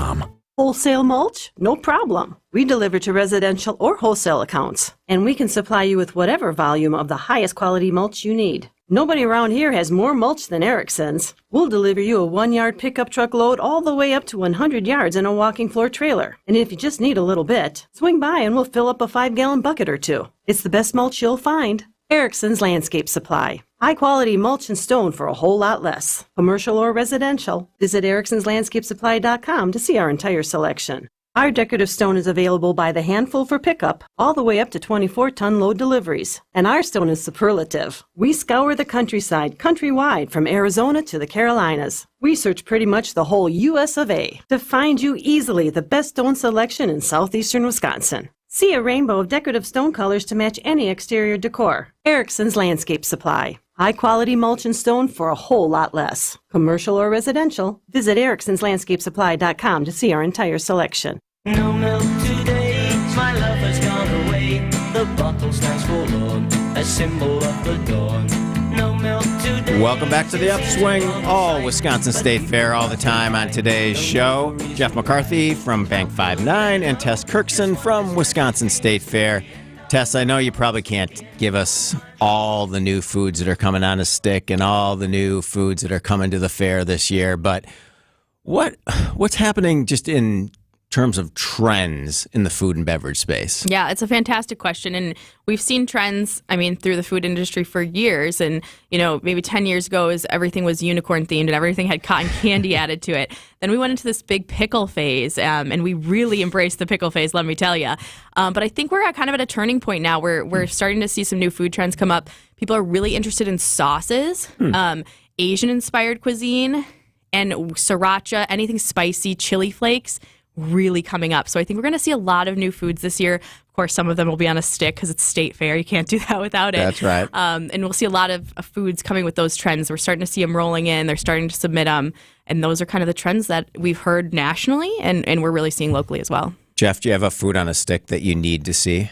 Speaker 27: Wholesale mulch? No problem. We deliver to residential or wholesale accounts, and we can supply you with whatever volume of the highest quality mulch you need. Nobody around here has more mulch than Erickson's. We'll deliver you a 1-yard pickup truck load all the way up to 100 yards in a walking floor trailer. And if you just need a little bit, swing by and we'll fill up a 5-gallon bucket or 2. It's the best mulch you'll find. Erickson's Landscape Supply. High quality mulch and stone for a whole lot less. Commercial or residential, visit ericksonslandscapesupply.com to see our entire selection. Our decorative stone is available by the handful for pickup, all the way up to 24-ton load deliveries. And our stone is superlative. We scour the countryside, countrywide, from Arizona to the Carolinas. We search pretty much the whole U.S. of A. to find you easily the best stone selection in southeastern Wisconsin. See a rainbow of decorative stone colors to match any exterior decor. Erickson's Landscape Supply. High quality mulch and stone for a whole lot less. Commercial or residential, visit ericksonslandscapesupply.com to see our entire selection.
Speaker 18: No milk today, my love has gone away. The bottle stands forlorn, a symbol of the dawn. No milk today.
Speaker 6: Welcome back to the Upswing, all Wisconsin State Fair all the time. On today's show, Jeff McCarthy from Bank 5-9 and Tess Kirkson from Wisconsin State Fair. Tess, I know you probably can't give us all the new foods that are coming on a stick and all the new foods that are coming to the fair this year, but what's happening just in terms of trends in the food and beverage space?
Speaker 12: Yeah, it's a fantastic question. And we've seen trends, through the food industry for years. And, maybe 10 years ago, everything was unicorn themed and everything had cotton candy added to it. Then we went into this big pickle phase, and we really embraced the pickle phase, let me tell you. But I think we're at a turning point now where we're starting to see some new food trends come up. People are really interested in sauces, Asian-inspired cuisine, and sriracha, anything spicy, chili flakes, really coming up. So I think we're going to see a lot of new foods this year. Of course, some of them will be on a stick because it's state fair. You can't do that without it.
Speaker 6: That's right.
Speaker 12: And we'll see a lot of foods coming with those trends. We're starting to see them rolling in. They're starting to submit them. And those are kind of the trends that we've heard nationally and we're really seeing locally as well.
Speaker 6: Jeff, do you have a food on a stick that you need to see?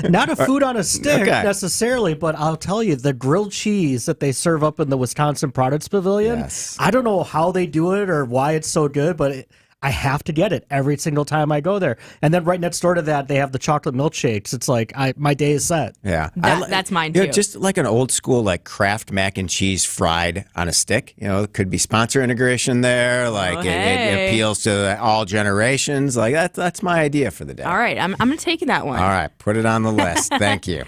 Speaker 13: Not a food on a stick necessarily, but I'll tell you, the grilled cheese that they serve up in the Wisconsin Products Pavilion,
Speaker 6: yes.
Speaker 13: I don't know how they do it or why it's so good, but I have to get it every single time I go there. And then right next door to that, they have the chocolate milkshakes. It's like my day is set.
Speaker 6: Yeah.
Speaker 12: That's mine too.
Speaker 6: Just like an old school Kraft mac and cheese fried on a stick. It could be sponsor integration there. It appeals to all generations. That's my idea for the day.
Speaker 12: All right. I'm taking that one.
Speaker 6: All right. Put it on the list. Thank you.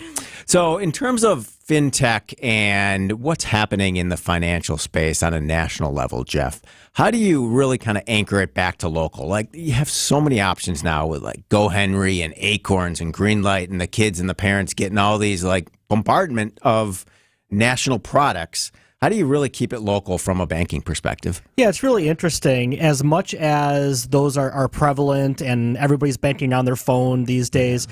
Speaker 6: So in terms of fintech and what's happening in the financial space on a national level, Jeff, how do you really kind of anchor it back to local? You have so many options now with Go Henry and Acorns and Greenlight and the kids and the parents getting all these bombardment of national products. How do you really keep it local from a banking perspective?
Speaker 13: Yeah, it's really interesting. As much as those are prevalent and everybody's banking on their phone these days,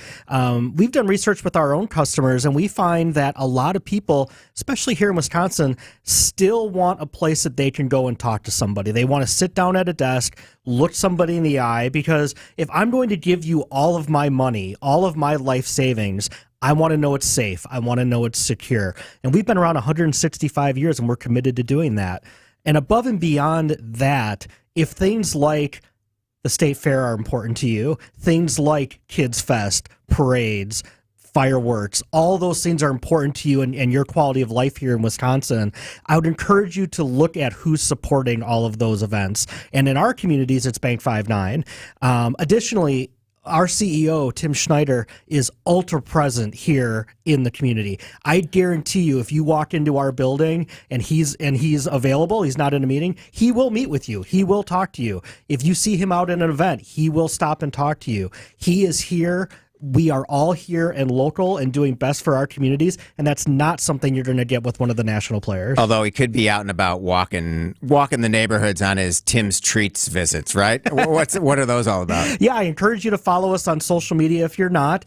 Speaker 13: we've done research with our own customers, and we find that a lot of people, especially here in Wisconsin, still want a place that they can go and talk to somebody. They want to sit down at a desk, look somebody in the eye, because if I'm going to give you all of my money, all of my life savings, I want to know it's safe. I want to know it's secure. And we've been around 165 years, and we're committed to doing that. And above and beyond that, if things like the State Fair are important to you, things like Kids Fest, parades, fireworks, all those things are important to you and your quality of life here in Wisconsin, I would encourage you to look at who's supporting all of those events. And in our communities, it's Bank 5-9. Additionally, our CEO, Tim Schneider, is ultra present here in the community. I guarantee you, if you walk into our building and he's available, he's not in a meeting, he will meet with you. He will talk to you. If you see him out in an event, he will stop and talk to you. He is here. We are all here and local and doing best for our communities, and that's not something you're going to get with one of the national players.
Speaker 6: Although he could be out and about walking the neighborhoods on his Tim's Treats visits, right? What are those all about?
Speaker 13: Yeah, I encourage you to follow us on social media if you're not,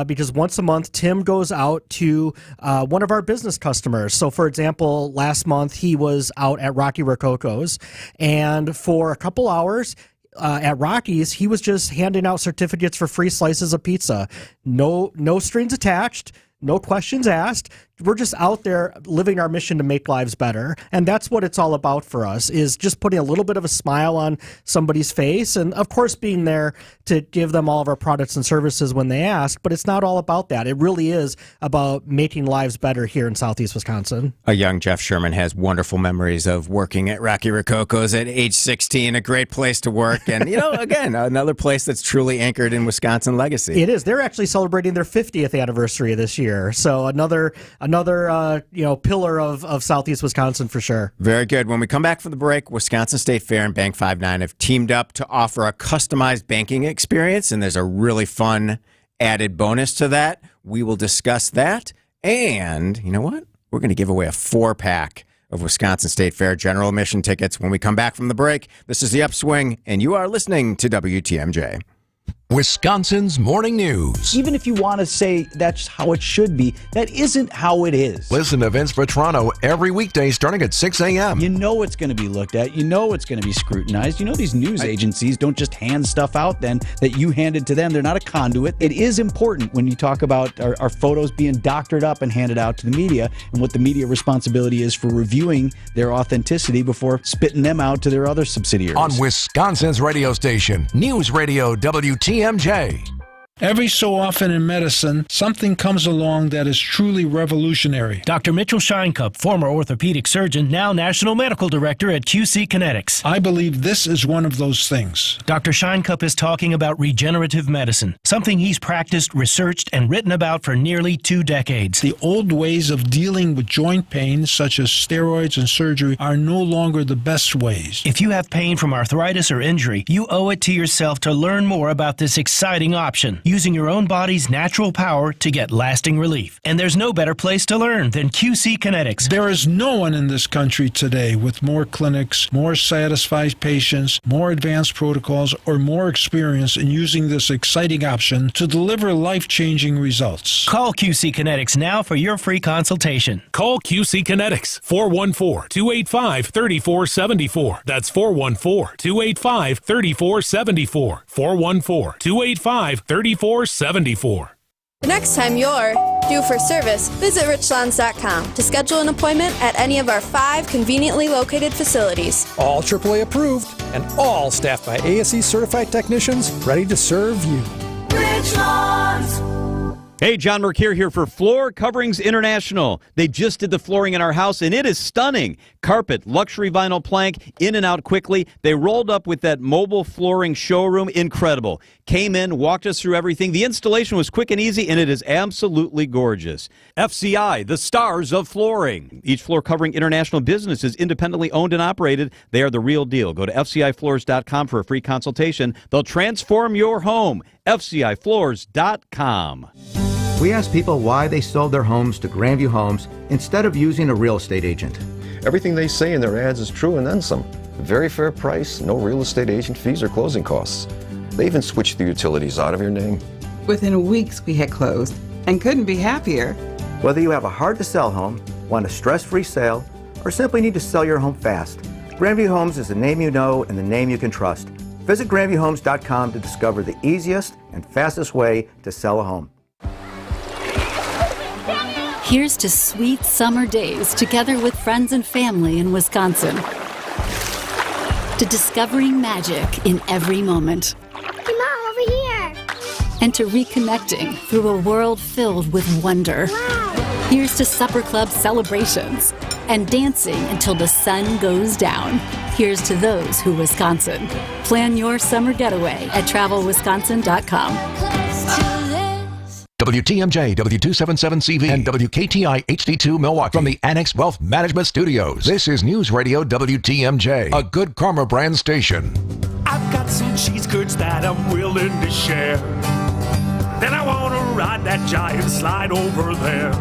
Speaker 13: because once a month, Tim goes out to one of our business customers. So, for example, last month he was out at Rocky Rococo's, and for a couple hours, at Rocky's, he was just handing out certificates for free slices of pizza. No strings attached, no questions asked, we're just out there living our mission to make lives better. And that's what it's all about for us, is just putting a little bit of a smile on somebody's face. And of course, being there to give them all of our products and services when they ask. But it's not all about that. It really is about making lives better here in Southeast Wisconsin.
Speaker 6: A young Jeff Sherman has wonderful memories of working at Rocky Rococo's at age 16, a great place to work. And, again, another place that's truly anchored in Wisconsin legacy.
Speaker 13: It is. They're actually celebrating their 50th anniversary this year. So another pillar of Southeast Wisconsin for sure.
Speaker 6: Very good. When we come back from the break, Wisconsin State Fair and Bank 59 have teamed up to offer a customized banking experience, and there's a really fun added bonus to that. We will discuss that. And you know what? We're going to give away a 4-pack of Wisconsin State Fair general admission tickets when we come back from the break. This is The Upswing, and you are listening to WTMJ.
Speaker 5: Wisconsin's Morning News.
Speaker 3: Even if you want to say that's how it should be, that isn't how it is.
Speaker 5: Listen to Vince Vetrano every weekday starting at 6 a.m.
Speaker 3: You know it's going to be looked at. You know it's going to be scrutinized. You know these news agencies don't just hand stuff out then that you handed to them. They're not a conduit. It is important when you talk about our photos being doctored up and handed out to the media and what the media responsibility is for reviewing their authenticity before spitting them out to their other subsidiaries.
Speaker 5: On Wisconsin's radio station, News Radio WTMJ.
Speaker 11: Every so often in medicine, something comes along that is truly revolutionary.
Speaker 14: Dr. Mitchell Scheinkup, former orthopedic surgeon, now National Medical Director at QC Kinetics.
Speaker 11: I believe this is one of those things.
Speaker 14: Dr. Scheinkup is talking about regenerative medicine, something he's practiced, researched, and written about for nearly 2 decades.
Speaker 11: The old ways of dealing with joint pain, such as steroids and surgery, are no longer the best ways.
Speaker 14: If you have pain from arthritis or injury, you owe it to yourself to learn more about this exciting option, using your own body's natural power to get lasting relief. And there's no better place to learn than QC Kinetics.
Speaker 11: There is no one in this country today with more clinics, more satisfied patients, more advanced protocols, or more experience in using this exciting option to deliver life-changing results.
Speaker 14: Call QC Kinetics now for your free consultation.
Speaker 15: Call QC Kinetics, 414-285-3474. That's 414-285-3474. 414-285-3474.
Speaker 16: The next time you're due for service, visit richlands.com to schedule an appointment at any of our 5 conveniently located facilities.
Speaker 17: All AAA approved and all staffed by ASE certified technicians ready to serve you.
Speaker 16: Richlands.
Speaker 19: Hey, John Mercure here for Floor Coverings International. They just did the flooring in our house, and it is stunning. Carpet, luxury vinyl plank, in and out quickly. They rolled up with that mobile flooring showroom. Incredible. Came in, walked us through everything. The installation was quick and easy, and it is absolutely gorgeous. FCI, the stars of flooring. Each Floor Covering International business is independently owned and operated. They are the real deal. Go to FCIFloors.com for a free consultation. They'll transform your home. FCIFloors.com.
Speaker 28: We asked people why they sold their homes to Grandview Homes instead of using a real estate agent.
Speaker 29: Everything they say in their ads is true and then some. Very fair price, no real estate agent fees or closing costs. They even switched the utilities out of your name.
Speaker 30: Within weeks, we had closed and couldn't be happier.
Speaker 28: Whether you have a hard-to-sell home, want a stress-free sale, or simply need to sell your home fast, Grandview Homes is the name you know and the name you can trust. Visit GrandviewHomes.com to discover the easiest and fastest way to sell a home.
Speaker 9: Here's to sweet summer days together with friends and family in Wisconsin. To discovering magic in every moment.
Speaker 31: Hey, Mom, over here.
Speaker 9: And to reconnecting through a world filled with wonder.
Speaker 31: Wow.
Speaker 9: Here's to supper club celebrations and dancing until the sun goes down. Here's to those who Wisconsin. Plan your summer getaway at travelwisconsin.com.
Speaker 5: WTMJ, W277CV, and WKTI HD2 Milwaukee from the Annex Wealth Management Studios. This is News Radio WTMJ, a Good Karma brand station.
Speaker 1: I've got some cheese curds that I'm willing to share. Then I want to ride that giant slide over there.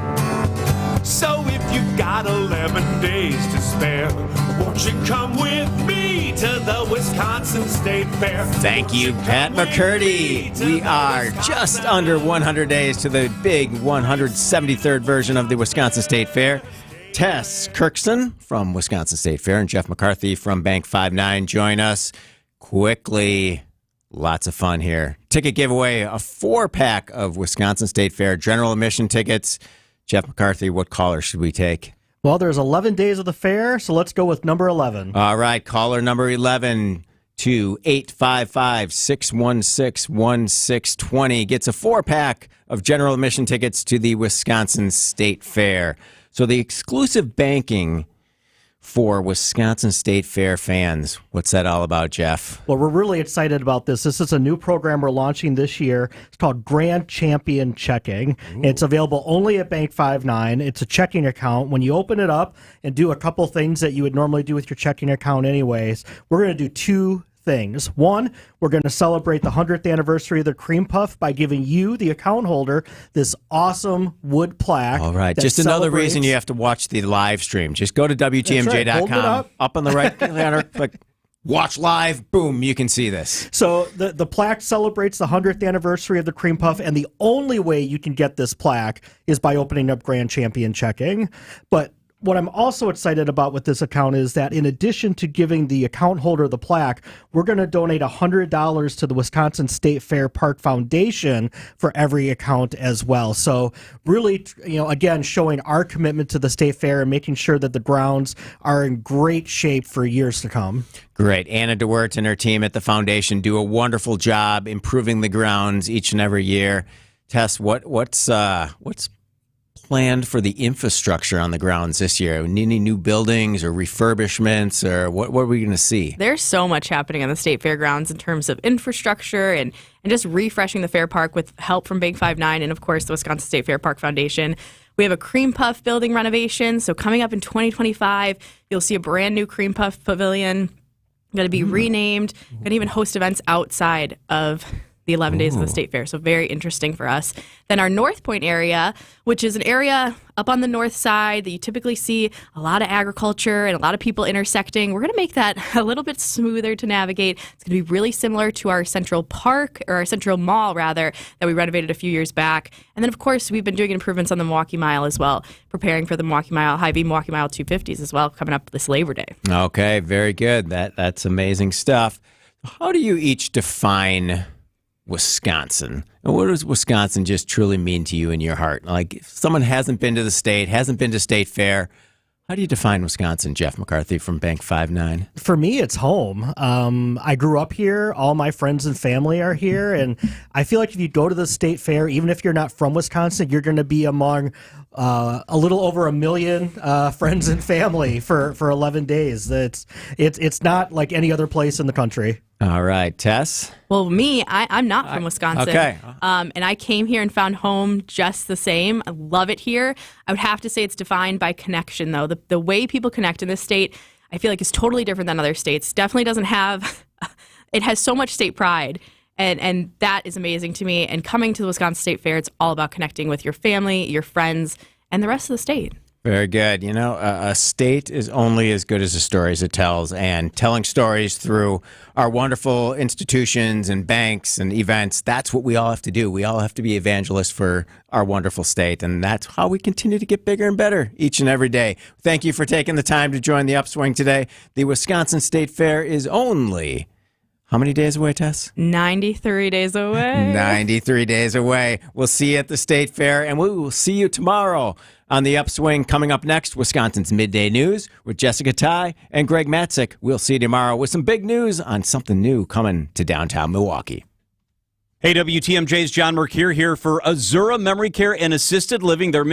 Speaker 1: So if you've got 11 days to spare, won't you come with me to the Wisconsin State Fair?
Speaker 6: Thank you, Pat McCurdy. We are just under 100 days to the big 173rd version of the Wisconsin State Fair. Tess Kirkson from Wisconsin State Fair and Jeff McCarthy from Bank 59 join us quickly. Lots of fun here. Ticket giveaway, a 4-pack of Wisconsin State Fair general admission tickets. Jeff McCarthy, what caller should we take?
Speaker 13: Well, there's 11 days of the fair, so let's go with number 11.
Speaker 6: All right, caller number 11 to 855-616-1620 gets a 4-pack of general admission tickets to the Wisconsin State Fair. So the exclusive banking for Wisconsin State Fair fans. What's that all about, Jeff?
Speaker 13: Well, we're really excited about this. This is a new program we're launching this year. It's called Grand Champion Checking. It's available only at Bank 59. It's a checking account. When you open it up and do a couple things that you would normally do with your checking account anyways, we're going to do two things. One, we're going to celebrate the 100th anniversary of the Cream Puff by giving you, the account holder, this awesome wood plaque.
Speaker 6: All right. Just another reason you have to watch the live stream. Just go to WTMJ.com.
Speaker 13: Right.
Speaker 6: Up on the right corner, click Watch Live. Boom, you can see this.
Speaker 13: So the plaque celebrates the 100th anniversary of the Cream Puff, and the only way you can get this plaque is by opening up Grand Champion Checking. But what I'm also excited about with this account is that in addition to giving the account holder the plaque, we're going to donate $100 to the Wisconsin State Fair Park Foundation for every account as well. So really, again, showing our commitment to the State Fair and making sure that the grounds are in great shape for years to come.
Speaker 6: Great. Anna DeWertz and her team at the foundation do a wonderful job improving the grounds each and every year. Tess, what's planned for the infrastructure on the grounds this year? Any new buildings or refurbishments, or what are we going to see?
Speaker 12: There's so much happening on the State Fairgrounds in terms of infrastructure and just refreshing the Fair Park with help from Bank 59 and, of course, the Wisconsin State Fair Park Foundation. We have a Cream Puff building renovation. So coming up in 2025, you'll see a brand new Cream Puff pavilion going to be renamed, going to even host events outside of the 11 days of the State Fair. So very interesting for us. Then our North Point area, which is an area up on the north side that you typically see a lot of agriculture and a lot of people intersecting. We're going to make that a little bit smoother to navigate. It's going to be really similar to our Central Park, or our Central Mall, rather, that we renovated a few years back. And then, of course, we've been doing improvements on the Milwaukee Mile as well, preparing for the Milwaukee Mile, Hy-Vee Milwaukee Mile 250s as well, coming up this Labor Day.
Speaker 6: Okay, very good. That's amazing stuff. How do you each define Wisconsin? What does Wisconsin just truly mean to you in your heart? Like, if someone hasn't been to the state, hasn't been to State Fair, how do you define Wisconsin, Jeff McCarthy from Bank 59?
Speaker 13: For me, it's home. I grew up here. All my friends and family are here. And I feel like if you go to the State Fair, even if you're not from Wisconsin, you're going to be among a little over 1 million friends and family for 11 days. It's not like any other place in the country.
Speaker 6: All right, Tess?
Speaker 12: Well, me, I'm not from Wisconsin.
Speaker 6: Okay.
Speaker 12: And I came here and found home just the same. I love it here. I would have to say it's defined by connection, though. The way people connect in this state, I feel like is totally different than other states. Definitely doesn't have, it has so much state pride. And that is amazing to me. And coming to the Wisconsin State Fair, it's all about connecting with your family, your friends, and the rest of the state.
Speaker 6: Very good. A state is only as good as the stories it tells, and telling stories through our wonderful institutions and banks and events, that's what we all have to do. We all have to be evangelists for our wonderful state, and that's how we continue to get bigger and better each and every day. Thank you for taking the time to join the Upswing today. The Wisconsin State Fair is only... how many days away, Tess?
Speaker 12: 93 days away.
Speaker 6: 93 days away. We'll see you at the State Fair, and we will see you tomorrow on the Upswing. Coming up next, Wisconsin's Midday News with Jessica Ty and Greg Matzik. We'll see you tomorrow with some big news on something new coming to downtown Milwaukee.
Speaker 19: Hey, WTMJ's John Mercure here for Azura Memory Care and Assisted Living. Their mission